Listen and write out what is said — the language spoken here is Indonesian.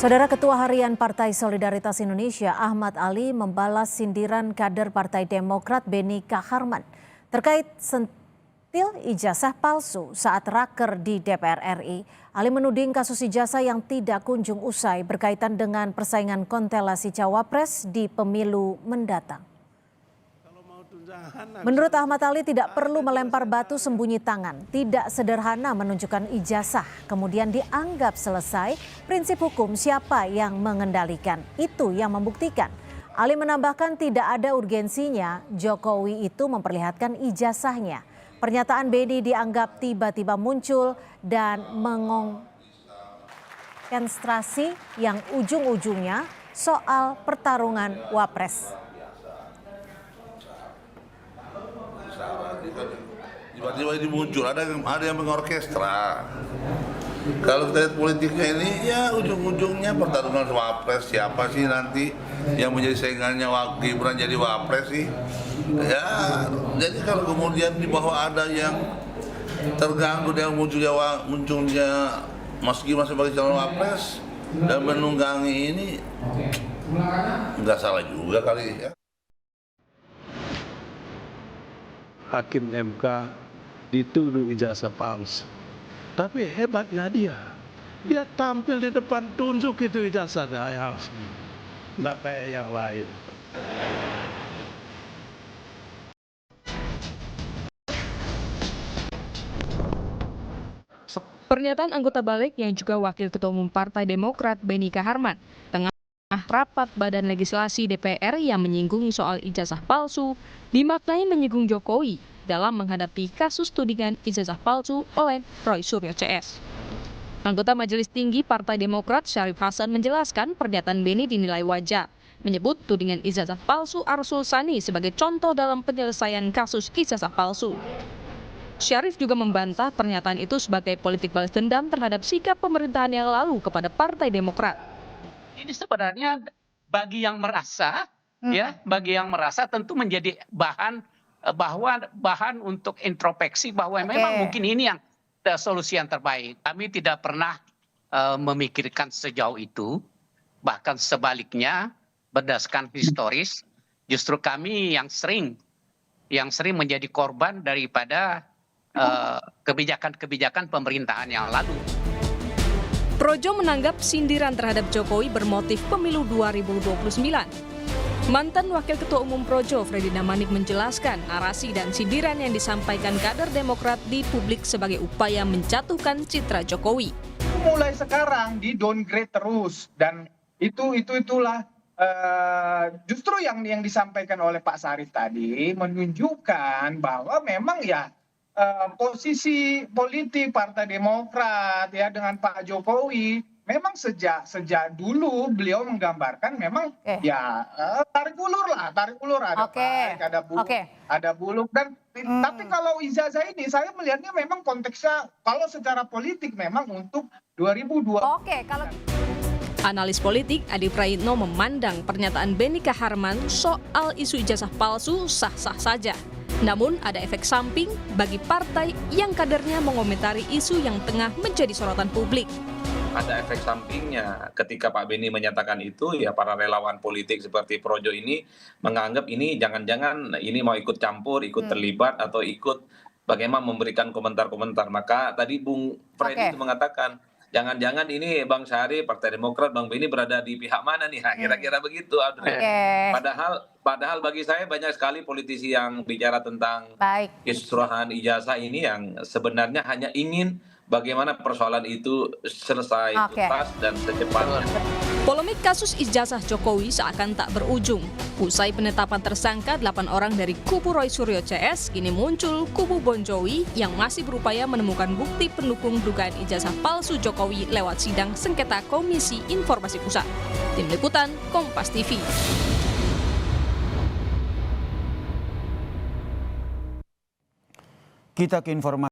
Saudara Ketua Harian Partai Solidaritas Indonesia Ahmad Ali membalas sindiran kader Partai Demokrat Beni Kaharman terkait sentil ijazah palsu saat raker di DPR RI. Ali menuding kasus ijazah yang tidak kunjung usai berkaitan dengan persaingan konstelasi cawapres di pemilu mendatang. Menurut Ahmad Ali tidak perlu melempar batu sembunyi tangan, tidak sederhana menunjukkan ijazah kemudian dianggap selesai. Prinsip hukum siapa yang mengendalikan, itu yang membuktikan. Ali menambahkan tidak ada urgensinya Jokowi itu memperlihatkan ijazahnya. Pernyataan Beni dianggap tiba-tiba muncul dan mengonsentrasi yang ujung-ujungnya soal pertarungan Wapres. Tiba-tiba ini muncul, ada yang mengorkestra. Kalau kita lihat politiknya ini, ya ujung-ujungnya pertarungan Wapres. Siapa sih nanti yang menjadi saingannya Gibran jadi Wapres sih? Ya, jadi kalau kemudian di bawah ada yang terganggu dengan munculnya Mas Gibran sebagai calon Wapres dan menunggangi ini, nggak salah juga kali ya. Hakim MK dituduh ijazah palsu. Tapi hebatnya dia tampil di depan tunjuk itu ijazahnya, nggak kayak yang lain. Pernyataan anggota Balik yang juga Wakil Ketua Umum Partai Demokrat Beni Kaharman tengah rapat Badan Legislasi DPR yang menyinggung soal ijazah palsu dimaknai menyinggung Jokowi dalam menghadapi kasus tudingan ijazah palsu oleh Roy Suryo CS. Anggota Majelis Tinggi Partai Demokrat Syarif Hasan menjelaskan pernyataan Beni dinilai wajar, menyebut tudingan ijazah palsu Arsul Sani sebagai contoh dalam penyelesaian kasus ijazah palsu. Syarif juga membantah pernyataan itu sebagai politik balas dendam terhadap sikap pemerintahan yang lalu kepada Partai Demokrat. Ini sebenarnya bagi yang merasa, bagi yang merasa tentu menjadi bahan untuk introspeksi bahwa memang mungkin ini yang solusi yang terbaik. Kami tidak pernah memikirkan sejauh itu, bahkan sebaliknya berdasarkan historis, justru kami yang sering menjadi korban daripada kebijakan-kebijakan pemerintahan yang lalu. Projo menanggap sindiran terhadap Jokowi bermotif pemilu 2029. Mantan Wakil Ketua Umum Projo, Freddy Namanik menjelaskan narasi dan sindiran yang disampaikan kader Demokrat di publik sebagai upaya menjatuhkan citra Jokowi. Mulai sekarang di downgrade terus dan itulah justru yang disampaikan oleh Pak Sarif tadi menunjukkan bahwa memang posisi politik Partai Demokrat dengan Pak Jokowi memang sejak dulu beliau menggambarkan memang tarik ulur ada baik, ada buluk dan tapi kalau ijazah ini saya melihatnya memang konteksnya kalau secara politik memang untuk 2020. Analis politik Adi Prayitno memandang pernyataan Beni Kaharman soal isu ijazah palsu sah-sah saja. Namun ada efek samping bagi partai yang kadernya mengomentari isu yang tengah menjadi sorotan publik. Ada efek sampingnya ketika Pak Beni menyatakan itu, para relawan politik seperti Projo ini menganggap ini jangan-jangan ini mau ikut campur, ikut terlibat atau ikut bagaimana memberikan komentar-komentar. Maka tadi Bung Freddy itu mengatakan jangan-jangan ini Bang Syarif, Partai Demokrat, Bang Beni berada di pihak mana nih? Kira-kira begitu, Audrey. Padahal bagi saya banyak sekali politisi yang bicara tentang kisruhan ijazah ini yang sebenarnya hanya ingin bagaimana persoalan itu selesai tuntas dan secepatnya. Polemik kasus ijazah Jokowi seakan tak berujung. Usai penetapan tersangka 8 orang dari kubu Roy Suryo CS, kini muncul kubu Bon Jovi yang masih berupaya menemukan bukti pendukung dugaan ijazah palsu Jokowi lewat sidang sengketa Komisi Informasi Pusat. Tim Liputan, Kompas TV. Kita ke informasi.